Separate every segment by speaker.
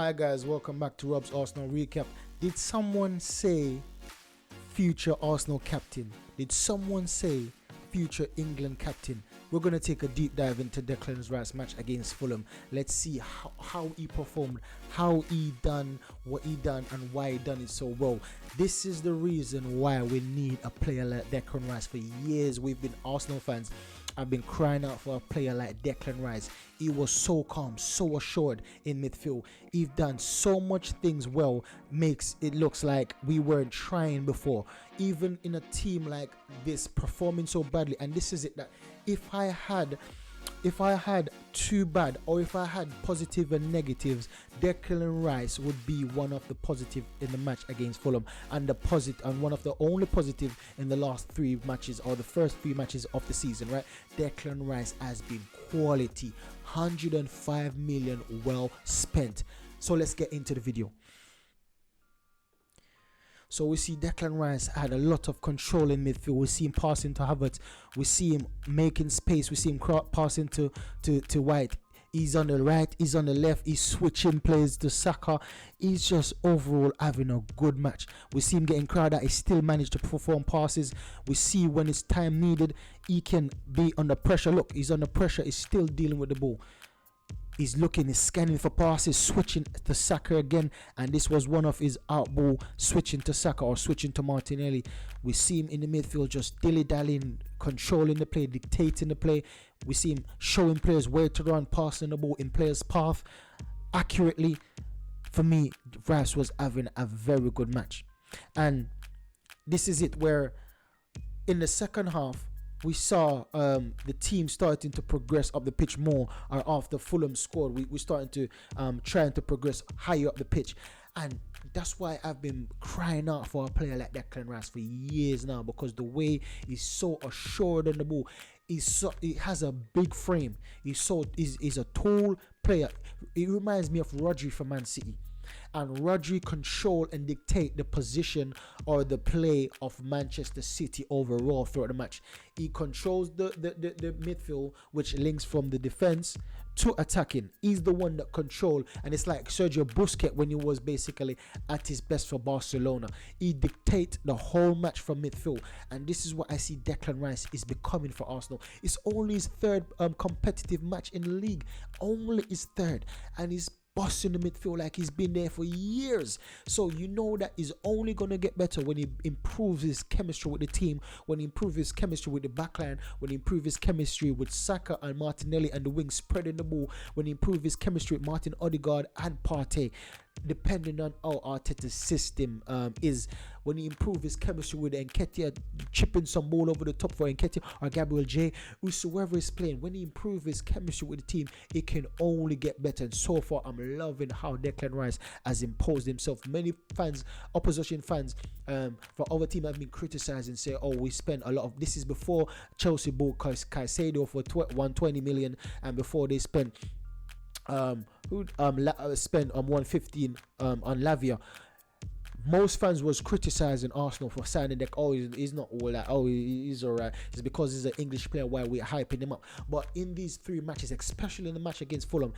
Speaker 1: Hi guys, welcome back to Rob's Arsenal recap. Did someone say future Arsenal captain? Did someone say future England captain? We're going to take a deep dive into Declan Rice's match against Fulham. Let's see how he performed, how he done what he done, and why he done it so well. This is the reason why we need a player like Declan Rice. For years, we've been Arsenal fans. I've been crying out for a player like Declan Rice. He was so calm, so assured in midfield. He's done so much things well, makes it looks like we weren't trying before. Even in a team like this, performing so badly. And this is it, that if I had too bad, or if I had positive and negatives, Declan Rice would be one of the positive in the match against Fulham, and one of the only positive in the last 3 matches, or the first 3 matches of the season, right? Declan Rice has been quality, 105 million well spent. So let's get into the video. So we see Declan Rice had a lot of control in midfield. We see him passing to Havertz. We see him making space. We see him passing to White. He's on the right, he's on the left, he's switching plays to Saka. He's just overall having a good match. We see him getting crowded. He still managed to perform passes. We see when it's time needed, he can be under pressure. Look, he's under pressure. He's still dealing with the ball. He's looking, he's scanning for passes, switching to Saka again, and this was one of his out ball, switching to Saka or switching to Martinelli. We see him in the midfield just dilly-dallying, controlling the play, dictating the play. We see him showing players where to run, passing the ball in players' path accurately. For me, Rice was having a very good match. And this is it, where in the second half, we saw the team starting to progress up the pitch more. Or after Fulham scored, we starting to trying to progress higher up the pitch, and that's why I've been crying out for a player like Declan Rice for years now, because the way he's so assured on the ball, he has a big frame. He's a tall player. It reminds me of Rodri from Man City. And Rodri control and dictate the position or the play of Manchester City overall throughout the match. He controls the midfield, which links from the defense to attacking. He's the one that control, and it's like Sergio Busquets when he was basically at his best for Barcelona. He dictates the whole match from midfield, and this is what I see Declan Rice is becoming for Arsenal. It's only his 3rd competitive match in the league, only his 3rd, and he's bossing the midfield like he's been there for years. So you know that he's only going to get better when he improves his chemistry with the team, when he improves his chemistry with the backline, when he improves his chemistry with Saka and Martinelli and the wings spreading the ball, when he improves his chemistry with Martin Odegaard and Partey. Depending on how Arteta's system is, when he improves his chemistry with Nketiah, chipping some ball over the top for Nketiah or Gabriel J, whosoever is playing, when he improves his chemistry with the team, it can only get better. And so far, I'm loving how Declan Rice has imposed himself. Many fans, opposition fans for other team have been criticizing, say, oh, we spent a lot of, this is before Chelsea bought Caicedo for 120 million, and before they spent spent 115 on Lavia. Most fans was criticizing Arsenal for signing Deck. Oh, he's not all that. Oh, he's alright. It's because he's an English player why we're hyping him up. But in these 3 matches, especially in the match against Fulham,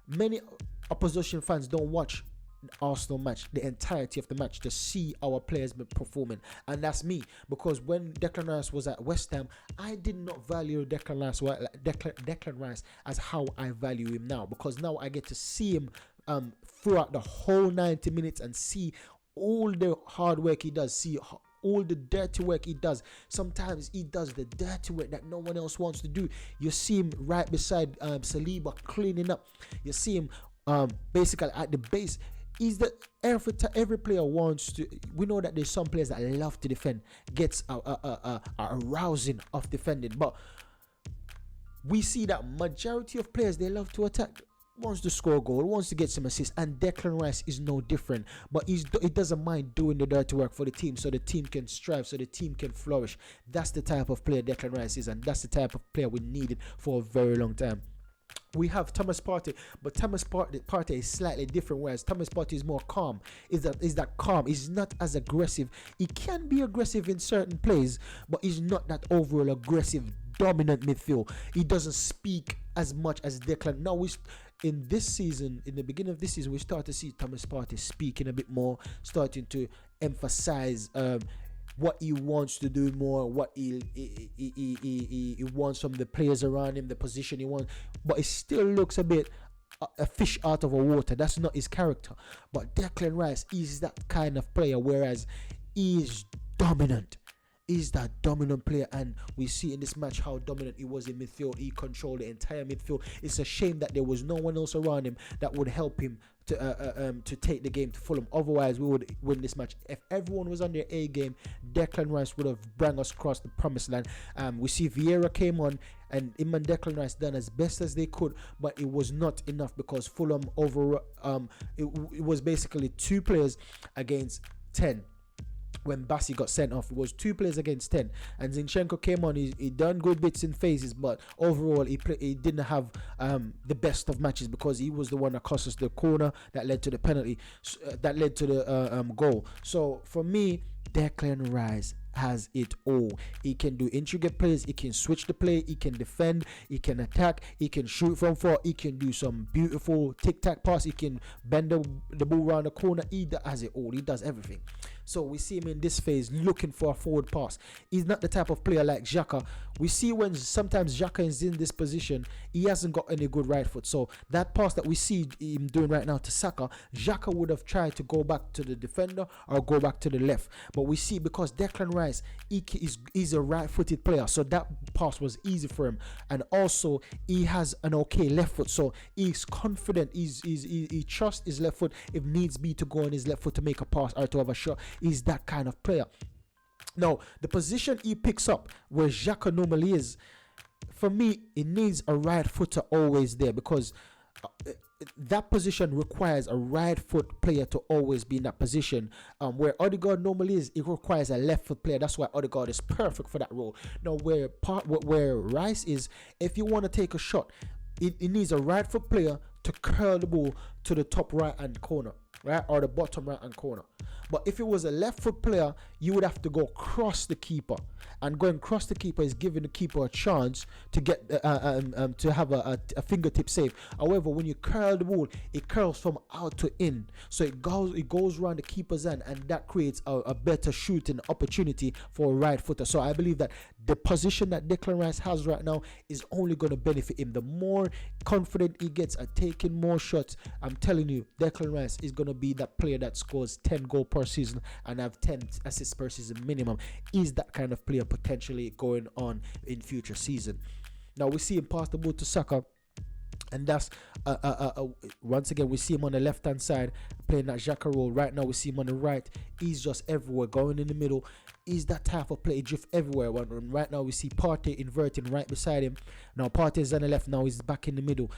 Speaker 1: many opposition fans don't watch Arsenal match, the entirety of the match, to see our players performing. And that's me, because when Declan Rice was at West Ham, I did not value Declan Rice as how I value him now, because now I get to see him throughout the whole 90 minutes and see all the hard work he does, see all the dirty work he does. Sometimes he does the dirty work that no one else wants to do. You see him right beside Saliba cleaning up. You see him basically at the base. Is that every player wants to. We know that there's some players that love to defend, gets a arousing of defending, but we see that majority of players, they love to attack, wants to score a goal, wants to get some assists, and Declan Rice is no different. But he doesn't mind doing the dirty work for the team, so the team can strive, so the team can flourish. That's the type of player Declan Rice is, and that's the type of player we needed for a very long time. We have Thomas Partey, but Thomas Partey is slightly different, whereas Thomas Partey is more calm. Is that calm? He's not as aggressive. He can be aggressive in certain plays, but he's not that overall aggressive, dominant midfield. He doesn't speak as much as Declan. Now in this season, in the beginning of this season, we start to see Thomas Partey speaking a bit more, starting to emphasize what he wants to do more, what he wants from the players around him, the position he wants. But it still looks a bit a fish out of a water. That's not his character. But Declan Rice is that kind of player, whereas he is dominant. He's that dominant player, and we see in this match how dominant he was in midfield. He controlled the entire midfield. It's a shame that there was no one else around him that would help him to take the game to Fulham. Otherwise, we would win this match. If everyone was on their A game, Declan Rice would have brought us across the promised land. We see Vieira came on, and him and Declan Rice done as best as they could, but it was not enough because Fulham it was basically 2 players against 10. When Bassi got sent off, it was 2 players against 10, and Zinchenko came on. He done good bits in phases, but overall he didn't have the best of matches because he was the one that cost us the corner that led to the penalty, that led to the goal. So for me, Declan Rice has it all. He can do intricate plays, he can switch the play, he can defend, he can attack, he can shoot from far, he can do some beautiful tic-tac pass, he can bend the ball around the corner. He has it all. He does everything. So we see him in this phase looking for a forward pass. He's not the type of player like Xhaka. We see when sometimes Xhaka is in this position, he hasn't got any good right foot. So that pass that we see him doing right now to Saka, Xhaka would have tried to go back to the defender or go back to the left. But we see because Declan Rice, he's a right-footed player, so that pass was easy for him. And also, he has an okay left foot, so he's confident. He trusts his left foot if needs be to go on his left foot to make a pass or to have a shot. He's that kind of player. Now, the position he picks up where Xhaka normally is, for me, it needs a right footer always there because that position requires a right foot player to always be in that position. Where Odegaard normally is, it requires a left foot player. That's why Odegaard is perfect for that role. Now, where Rice is, if you want to take a shot, it needs a right foot player to curl the ball to the top right hand corner, right, or the bottom right hand corner. But if it was a left foot player, you would have to go cross the keeper, and going cross the keeper is giving the keeper a chance to get to have a fingertip save. However, when you curl the ball, it curls from out to in, so it goes around the keeper's hand, and that creates a better shooting opportunity for a right footer. So I believe that the position that Declan Rice has right now is only going to benefit him. The more confident he gets at taking more shots, I'm telling you, Declan Rice is going to be that player that scores 10 goals per season and have 10 assists per season minimum. Is that kind of player potentially going on in future season? Now we see him pass the ball to Saka, and that's once again we see him on the left hand side playing that Xhaka role. Right now we see him on the right. He's just everywhere, going in the middle. He's that type of player, drift everywhere. Right now we see Partey inverting right beside him. Now Partey is on the left, now he's back in the middle.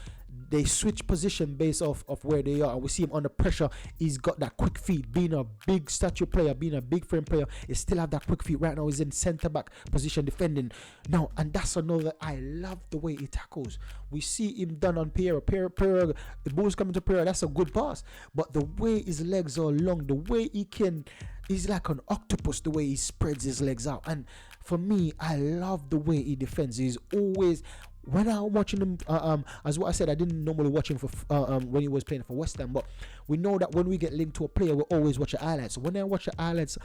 Speaker 1: They switch position based off of where they are, and we see him under pressure. He's got that quick feet. Being a big stature player, being a big frame player, he still have that quick feet. Right now he's in centre back position defending. Now, and that's another, I love the way he tackles. We see him done on Pereira. The ball's coming to Pereira, that's a good pass. But the way his legs are long, the way he's like an octopus, the way he spreads his legs out. And for me, I love the way he defends. He's always, when I'm watching him, as what I said, I didn't normally watch him for when he was playing for West Ham, but we know that when we get linked to a player, we always watch the highlights. So when I watch the highlights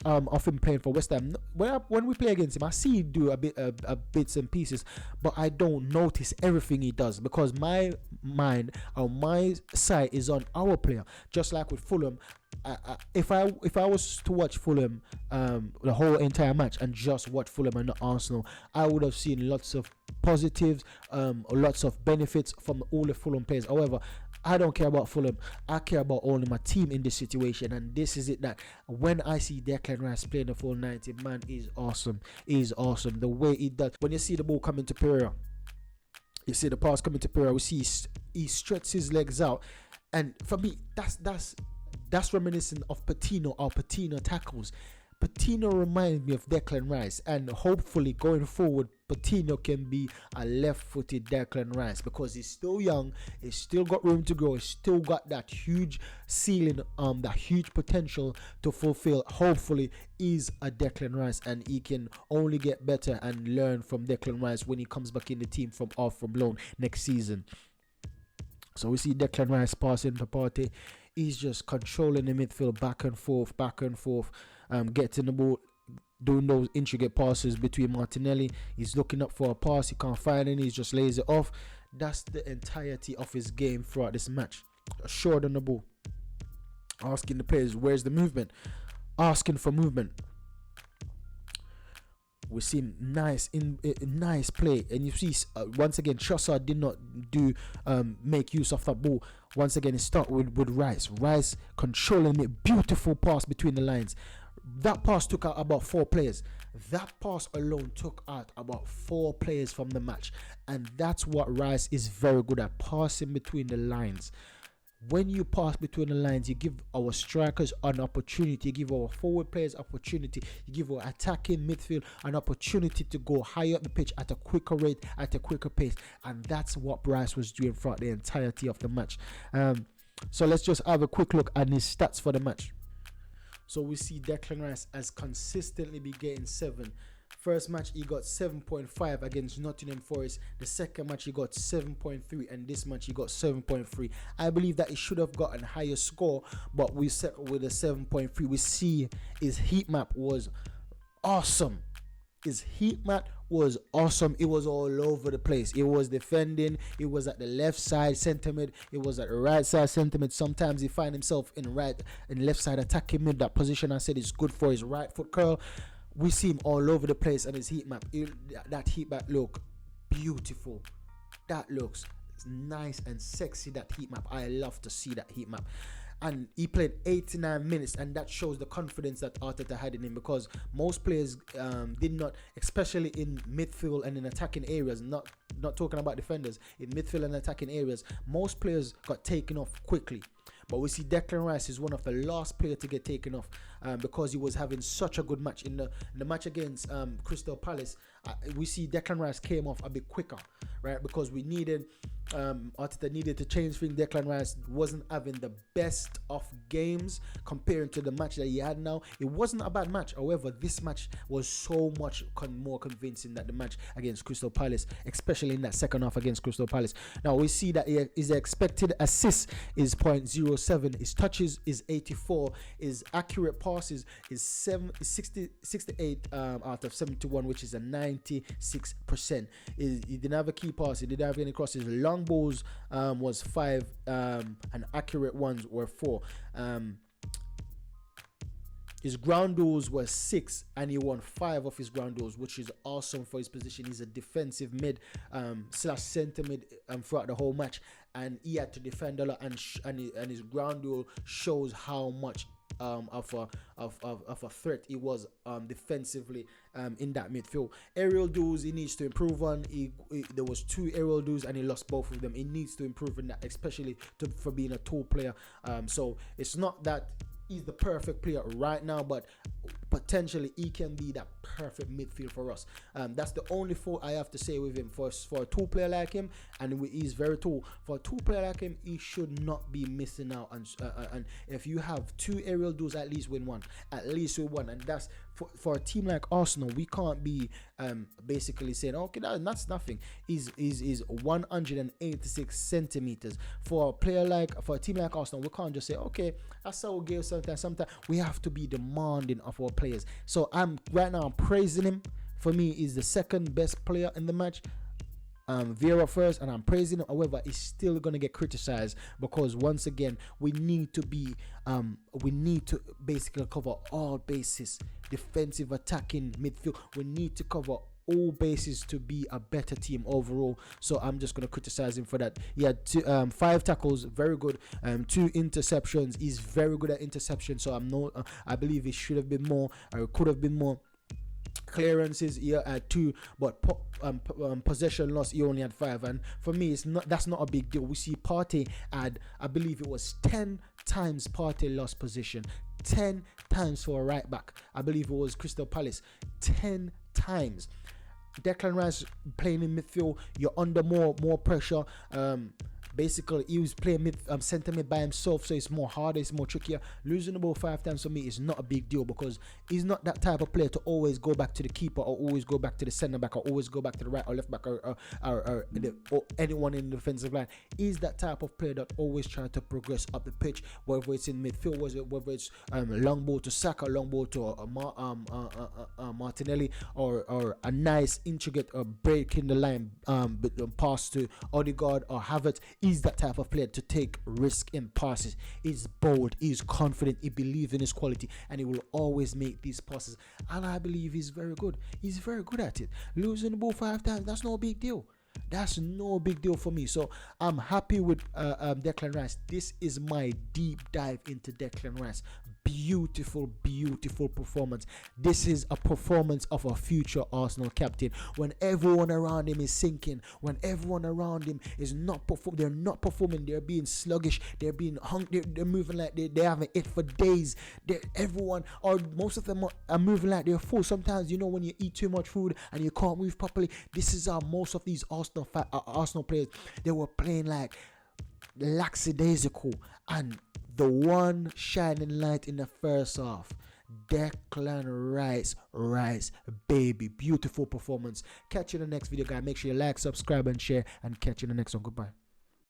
Speaker 1: of him playing for West Ham, when we play against him, I see him do a bits and pieces, but I don't notice everything he does because my mind or my sight is on our player. Just like with Fulham, if I was to watch Fulham the whole entire match and just watch Fulham and not Arsenal, I would have seen lots of positives, lots of benefits from all the Fulham players. However, I don't care about Fulham. I care about only my team in this situation, and this is it. That when I see Declan Rice playing the full 90, man, is awesome. Is awesome the way he does. When you see the ball coming to Pereira, you see the pass coming to Pereira. We see he stretches his legs out, and for me, that's reminiscent of Patino or Patino tackles. Patino reminds me of Declan Rice, and hopefully going forward, Patino can be a left-footed Declan Rice because he's still young, he's still got room to grow, he's still got that huge ceiling, that huge potential to fulfill. Hopefully, is a Declan Rice, and he can only get better and learn from Declan Rice when he comes back in the team from loan next season. So we see Declan Rice passing to Partey. He's just controlling the midfield back and forth, getting the ball, doing those intricate passes between Martinelli. He's looking up for a pass, he can't find any, he just lays it off. That's the entirety of his game throughout this match. Short on the ball, asking the players, where's the movement? Asking for movement. We're seeing nice play, and you see once again Trossard did not make use of that ball. Once again, it started with Rice controlling it, beautiful pass between the lines. That pass took out about 4 players. That pass alone took out about 4 players from the match, and that's what Rice is very good at, passing between the lines. When you pass between the lines, you give our strikers an opportunity, you give our forward players opportunity, you give our attacking midfield an opportunity to go higher up the pitch at a quicker rate, at a quicker pace, and that's what Rice was doing throughout the entirety of the match. So let's just have a quick look at his stats for the match. So we see Declan Rice as consistently be getting 7. First match he got 7.5 against Nottingham Forest. The second match he got 7.3, and this match he got 7.3. I believe that he should have got a higher score, but we settled with a 7.3. We see his heat map was awesome. His heat map was awesome. It was all over the place. It was defending. It was at the left side centre mid. It was at the right side centre mid. Sometimes he find himself in left side attacking mid. That position I said is good for his right foot curl. We see him all over the place on his heat map. That heat map look beautiful. That looks nice and sexy, that heat map. I love to see that heat map. And he played 89 minutes, and that shows the confidence that Arteta had in him, because most players did not, especially in midfield and in attacking areas, not talking about defenders, in midfield and attacking areas, most players got taken off quickly. But we see Declan Rice is one of the last players to get taken off because he was having such a good match. In the match against Crystal Palace, we see Declan Rice came off a bit quicker, right? Because we needed, Arteta needed to change things. Declan Rice wasn't having the best of games comparing to the match that he had now. It wasn't a bad match. However, this match was so much more convincing than the match against Crystal Palace, especially in that second half against Crystal Palace. Now we see that his expected assists is 0.07, his touches is 84, his accurate passes is 68 out of 71, which is a 96%. He didn't have a key pass, he didn't have any crosses. Long balls was 5 and accurate ones were 4. His ground duels were 6, and he won 5 of his ground duels, which is awesome for his position. He's a defensive mid slash centre mid throughout the whole match, and he had to defend a lot. And his ground duel shows how much of a threat he was defensively in that midfield. Aerial duels he needs to improve on. There was 2 aerial duels and he lost both of them. He needs to improve in that, especially for being a tall player. So it's not that he's the perfect player right now, but potentially he can be that perfect midfield for us. That's the only fault I have to say with him. For a tall player like him, and he's very tall, for a tall player like him, he should not be missing out. And if you have 2 aerial duels, at least win one. And that's for a team like Arsenal. We can't be basically saying, okay, that's nothing. He's 186 centimeters. For a team like Arsenal, we can't just say, okay, that's how we give. Sometimes we have to be demanding of our players. So I'm praising him. For me, he's the second best player in the match. Vieira first, and I'm praising him. However, he's still gonna get criticized because once again we need to basically cover all bases: defensive, attacking, midfield. We need to cover all bases to be a better team overall. So I'm just gonna criticize him for that. He had 5 tackles, very good. 2 interceptions. He's very good at interception. So I believe it should have been more, or could have been more. Clearances here at 2, but possession loss he only had 5, and for me that's not a big deal. We see Partey had, I believe it was 10 times Partey lost possession, 10 times for a right back. I believe it was Crystal Palace, 10 times. Declan Rice playing in midfield, you're under more pressure. Basically, he was playing mid, centre mid by himself, so it's more harder, it's more trickier. Losing the ball 5 times for me is not a big deal, because he's not that type of player to always go back to the keeper, or always go back to the centre back, or always go back to the right or left back, or anyone in the defensive line. He's that type of player that always tries to progress up the pitch, whether it's in midfield, whether it's long ball to Saka, long ball to Martinelli, or a nice intricate break in the line pass to Odegaard or Havertz. He's that type of player to take risk in passes. He's bold, he's confident, he believes in his quality, and he will always make these passes. And I believe he's very good. He's very good at it. Losing the ball 5 times, that's no big deal. That's no big deal for me. So I'm happy with Declan Rice. This is my deep dive into Declan Rice. Beautiful performance. This is a performance of a future Arsenal captain. When everyone around him is sinking, when everyone around him is not performing, they're not performing, they're being sluggish, they're being hungry, they're moving like they haven't ate for days. Everyone, or most of them, are moving like they're full. Sometimes, you know, when you eat too much food and you can't move properly, this is how most of these Arsenal players, they were playing like lackadaisical. And the one shining light in the first half, Declan Rice, baby, beautiful performance. Catch you in the next video, guys. Make sure you like, subscribe, and share, and catch you in the next one. Goodbye.